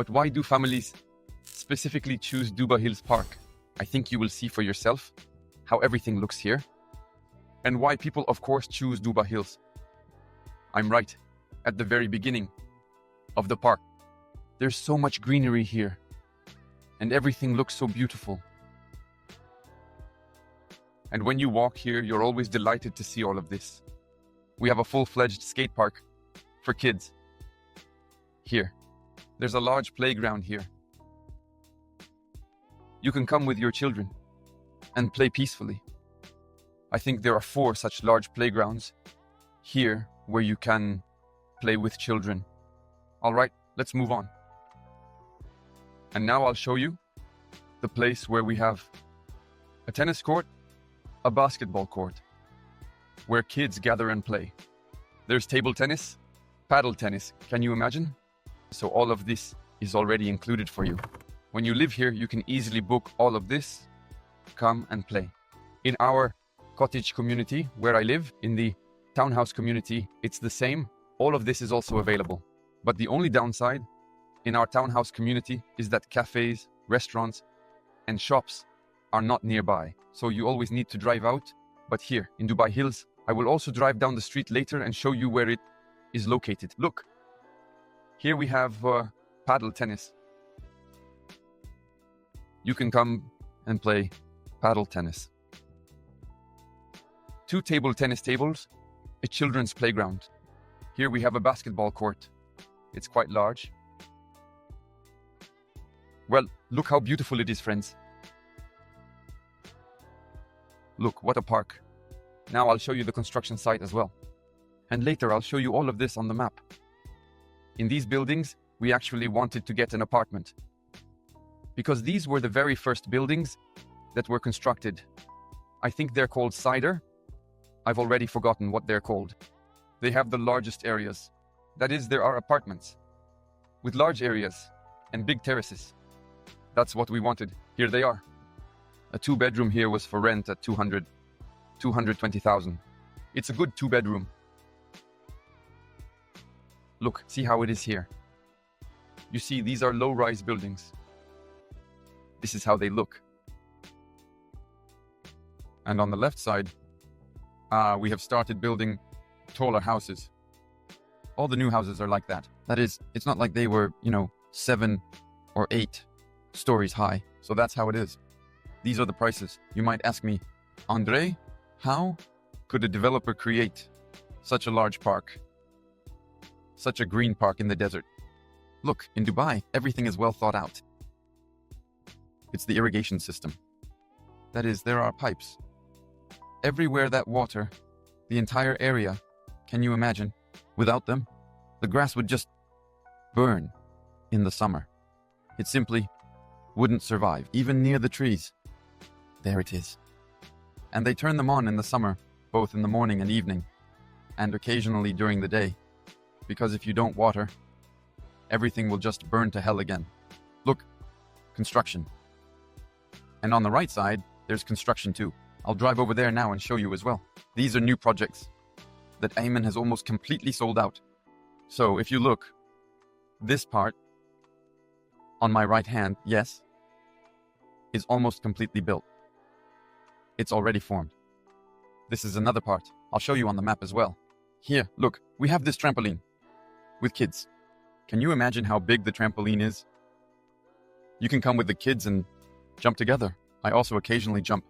But why do families specifically choose Duba Hills Park? I think you will see for yourself how everything looks here and why people, of course, choose Duba Hills. I'm right. At the very beginning of the park, there's so much greenery here and everything looks so beautiful. And when you walk here, you're always delighted to see all of this. We have a full-fledged skate park for kids. Here, there's a large playground here. You can come with your children and play peacefully. I think there are 4 such large playgrounds here where you can play with children. All right, let's move on. And now I'll show you the place where we have a tennis court, a basketball court, where kids gather and play. There's table tennis, paddle tennis. Can you imagine? So all of this is already included for you. When you live here, you can easily book all of this, come and play. In our cottage community where I live, in the townhouse community, it's the same. All of this is also available. But the only downside in our townhouse community is that cafes, restaurants, and shops are not nearby. So you always need to drive out. But here in Dubai Hills, I will also drive down the street later and show you where it is located. Look, here we have paddle tennis. You can come and play paddle tennis. 2 table tennis tables, a children's playground. Here we have a basketball court. It's quite large. Well, look how beautiful it is, friends. Look, what a park. Now I'll show you the construction site as well. And later I'll show you all of this on the map. In these buildings, we actually wanted to get an apartment, because these were the very first buildings that were constructed. I think they're called cider. I've already forgotten what they're called. They have the largest areas. That is, there are apartments with large areas and big terraces. That's what we wanted. Here they are. A 2-bedroom here was for rent at 220,000. It's a good 2-bedroom. Look, see how it is here. You see, these are low-rise buildings. This is how they look. And on the left side, we have started building taller houses. All the new houses are like that. That is, it's not like they were, 7 or 8 stories high. So that's how it is. These are the prices. You might ask me, Andre, how could a developer create such a large park? Such a green park in the desert? Look, in Dubai, everything is well thought out. It's the irrigation system. That is, there are pipes. Everywhere that water, the entire area, can you imagine? Without them, the grass would just burn in the summer. It simply wouldn't survive, even near the trees. There it is. And they turn them on in the summer, both in the morning and evening, and occasionally during the day, because if you don't water, everything will just burn to hell again. Look, construction. And on the right side, there's construction too. I'll drive over there now and show you as well. These are new projects that Ayman has almost completely sold out. So if you look, this part on my right hand, yes, is almost completely built. It's already formed. This is another part. I'll show you on the map as well. Here, look, we have this trampoline with kids. Can you imagine how big the trampoline is? You can come with the kids and jump together. I also occasionally jump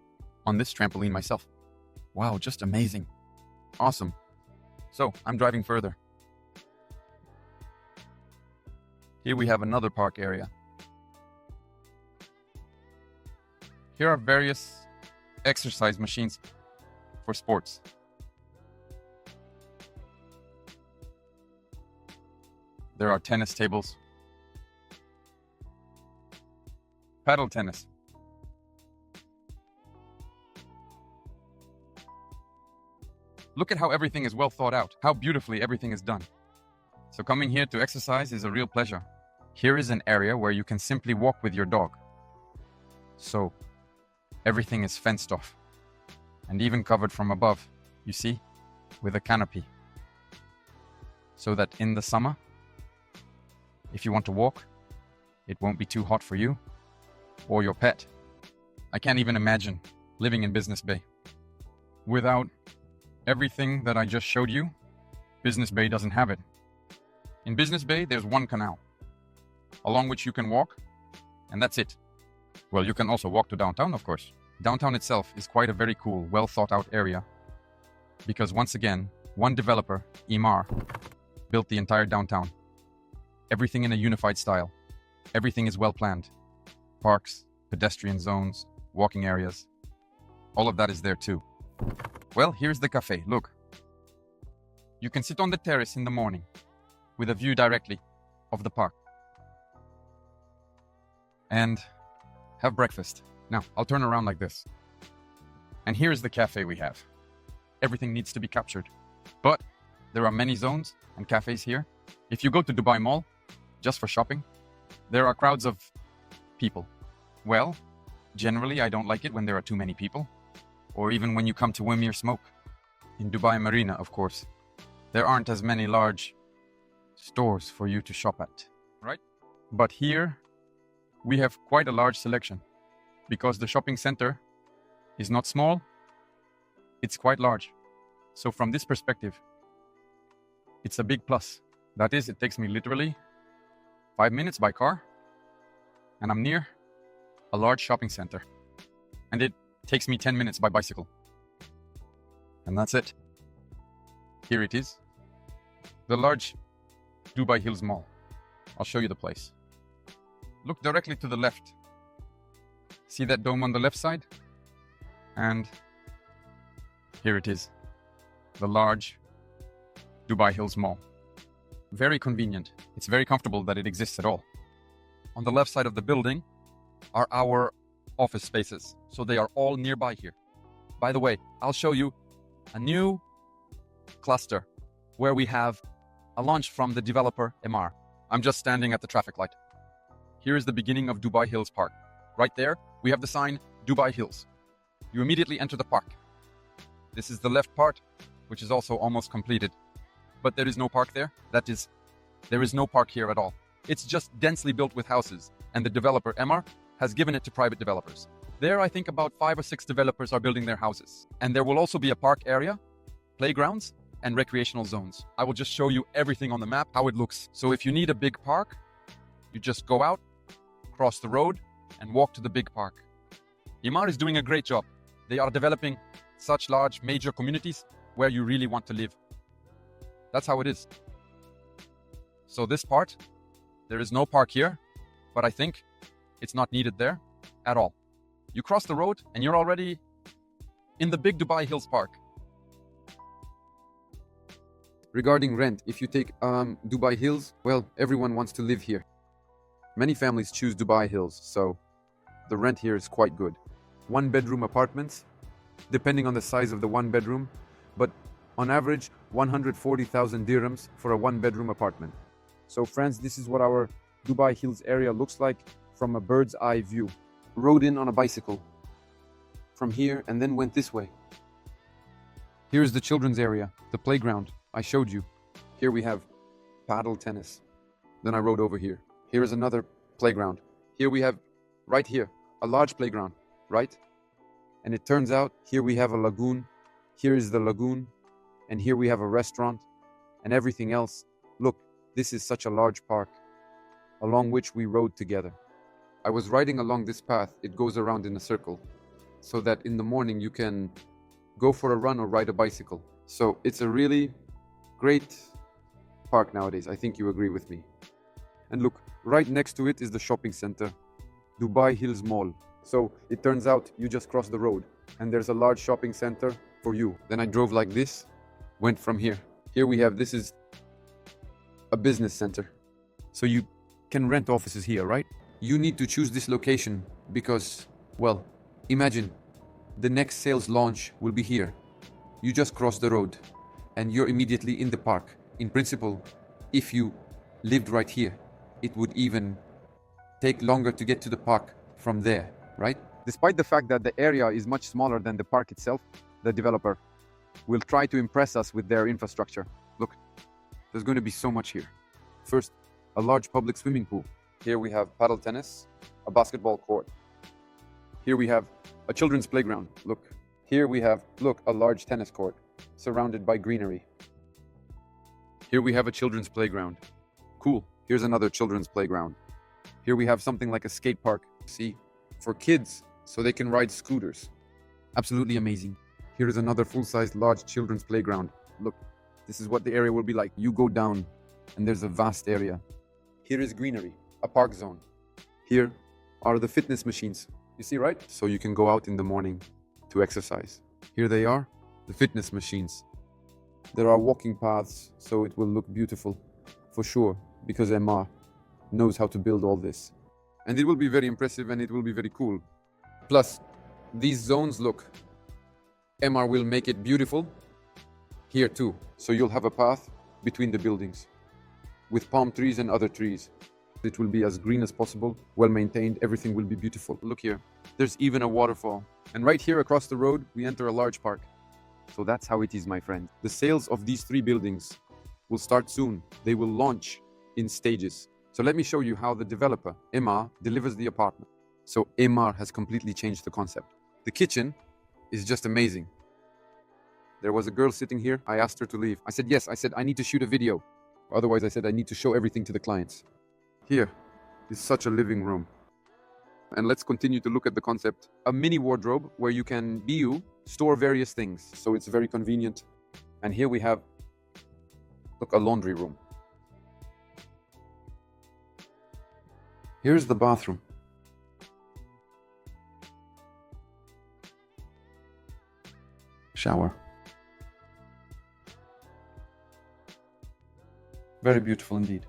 on this trampoline myself. Wow, just amazing. Awesome. So, I'm driving further. Here we have another park area. Here are various exercise machines for sports. There are tennis tables, paddle tennis, look at how everything is well thought out, how beautifully everything is done. So coming here to exercise is a real pleasure. Here is an area where you can simply walk with your dog. So everything is fenced off and even covered from above, you see, with a canopy. So that in the summer, if you want to walk, It won't be too hot for you or your pet. I can't even imagine living in Business Bay. Without everything that I just showed you, Business Bay doesn't have it. In Business Bay, there's one canal, along which you can walk, and that's it. Well, you can also walk to downtown, of course. Downtown itself is quite a very cool, well thought out area, because once again, one developer, Emar, built the entire downtown. Everything in a unified style. Everything is well planned. Parks, pedestrian zones, walking areas. All of that is there too. Well, here's the cafe, look. You can sit on the terrace in the morning with a view directly of the park and have breakfast. Now, I'll turn around like this. And here's the cafe we have. Everything needs to be captured. But there are many zones and cafes here. If you go to Dubai Mall, just for shopping, there are crowds of people. Well, generally I don't like it when there are too many people, or even when you come to Wimir Smoke. In Dubai Marina, of course, there aren't as many large stores for you to shop at, right? But here, we have quite a large selection, because the shopping center is not small, it's quite large. So from this perspective, it's a big plus. That is, it takes me literally 5 minutes by car, and I'm near a large shopping center. And it takes me 10 minutes by bicycle. And that's it. Here it is. The large Dubai Hills Mall. I'll show you the place. Look directly to the left. See that dome on the left side? And here it is. The large Dubai Hills Mall. Very convenient. It's very comfortable that it exists at all. On the left side of the building are our office spaces. So they are all nearby here. By the way, I'll show you a new cluster where we have a launch from the developer Emar. I'm just standing at the traffic light. Here is the beginning of Dubai Hills Park. Right there, we have the sign Dubai Hills. You immediately enter the park. This is the left part, which is also almost completed. But there is no park there. That is, there is no park here at all. It's just densely built with houses, and the developer Emar has given it to private developers. There, I think about 5 or 6 developers are building their houses. And there will also be a park area, playgrounds, and recreational zones. I will just show you everything on the map, how it looks. So if you need a big park, you just go out, cross the road, and walk to the big park. Emar is doing a great job. They are developing such large, major communities where you really want to live. That's how it is. So this part, there is no park here, but I think it's not needed there at all. You cross the road and you're already in the big Dubai Hills Park. Regarding rent, if you take Dubai Hills, well, everyone wants to live here. Many families choose Dubai Hills, so the rent here is quite good. 1-bedroom apartments, depending on the size of the 1-bedroom, but on average, 140,000 dirhams for a 1-bedroom apartment. So friends, this is what our Dubai Hills area looks like from a bird's eye view. Rode in on a bicycle from here and then went this way. Here's the children's area, the playground I showed you. Here we have paddle tennis. Then I rode over here. Here is another playground. Here we have, right here, a large playground, right? And it turns out here we have a lagoon. Here is the lagoon. And here we have a restaurant and everything else. Look, this is such a large park along which we rode together. I was riding along this path. It goes around in a circle so that in the morning you can go for a run or ride a bicycle. So it's a really great park nowadays. I think you agree with me. And look, right next to it is the shopping center, Dubai Hills Mall. So it turns out you just cross the road and there's a large shopping center for you. Then I drove like this, went from here. Here we have, this is a business center. So you can rent offices here, right? You need to choose this location because, well, imagine the next sales launch will be here. You just cross the road and you're immediately in the park. In principle, if you lived right here, it would even take longer to get to the park from there, right? Despite the fact that the area is much smaller than the park itself, the developer will try to impress us with their infrastructure. Look, there's going to be so much here. First, a large public swimming pool. Here we have paddle tennis, a basketball court. Here we have a children's playground. Look. Here we have, look, a large tennis court surrounded by greenery. Here we have a children's playground. Cool. Here's another children's playground. Here we have something like a skate park. See? For kids, so they can ride scooters. Absolutely amazing. Here is another full-sized large children's playground. Look, this is what the area will be like. You go down and there's a vast area. Here is greenery, a park zone. Here are the fitness machines. You see, right? So you can go out in the morning to exercise. Here they are, the fitness machines. There are walking paths, so it will look beautiful, for sure, because Emma knows how to build all this. And it will be very impressive and it will be very cool. Plus, these zones, look, Emma will make it beautiful here too. So you'll have a path between the buildings with palm trees and other trees. It will be as green as possible, well maintained, everything will be beautiful. Look here, there's even a waterfall. And right here across the road, we enter a large park. So that's how it is, my friend. The sales of these 3 buildings will start soon. They will launch in stages. So let me show you how the developer, Emma, delivers the apartment. So Emma has completely changed the concept. The kitchen is just amazing. There was a girl sitting here. I asked her to leave. I said, yes. I said, I need to shoot a video. Otherwise, I said, I need to show everything to the clients. Here is such a living room. And let's continue to look at the concept. A mini wardrobe where you can be you, store various things. So it's very convenient. And here we have, look, a laundry room. Here's the bathroom. Shower. Very beautiful indeed.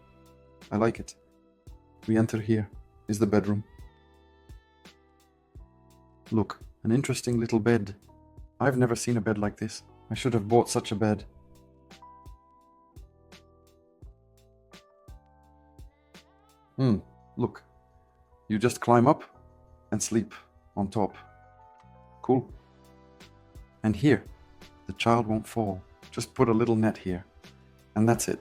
I like it. We enter here. Is the bedroom. Look, an interesting little bed. I've never seen a bed like this. I should have bought such a bed. Look. You just climb up and sleep on top. Cool. And here, the child won't fall. Just put a little net here. And that's it.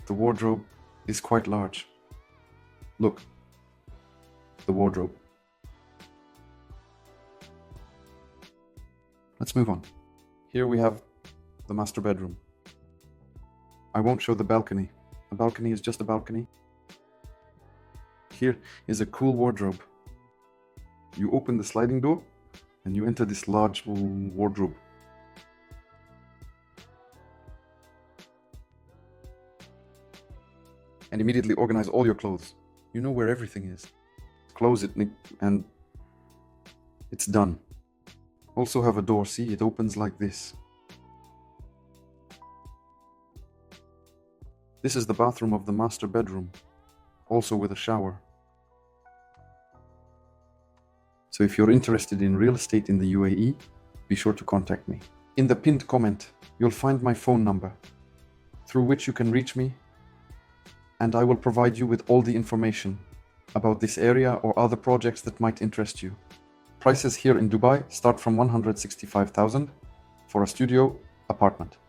The wardrobe is quite large. Look. The wardrobe. Let's move on. Here we have the master bedroom. I won't show the balcony. A balcony is just a balcony. Here is a cool wardrobe. You open the sliding door and you enter this large wardrobe. And immediately organize all your clothes. You know where everything is. Close it and it's done. Also have a door, see, it opens like this. This is the bathroom of the master bedroom, also with a shower. So if you're interested in real estate in the UAE, be sure to contact me. In the pinned comment, you'll find my phone number, through which you can reach me, and I will provide you with all the information about this area or other projects that might interest you. Prices here in Dubai start from 165,000 for a studio apartment.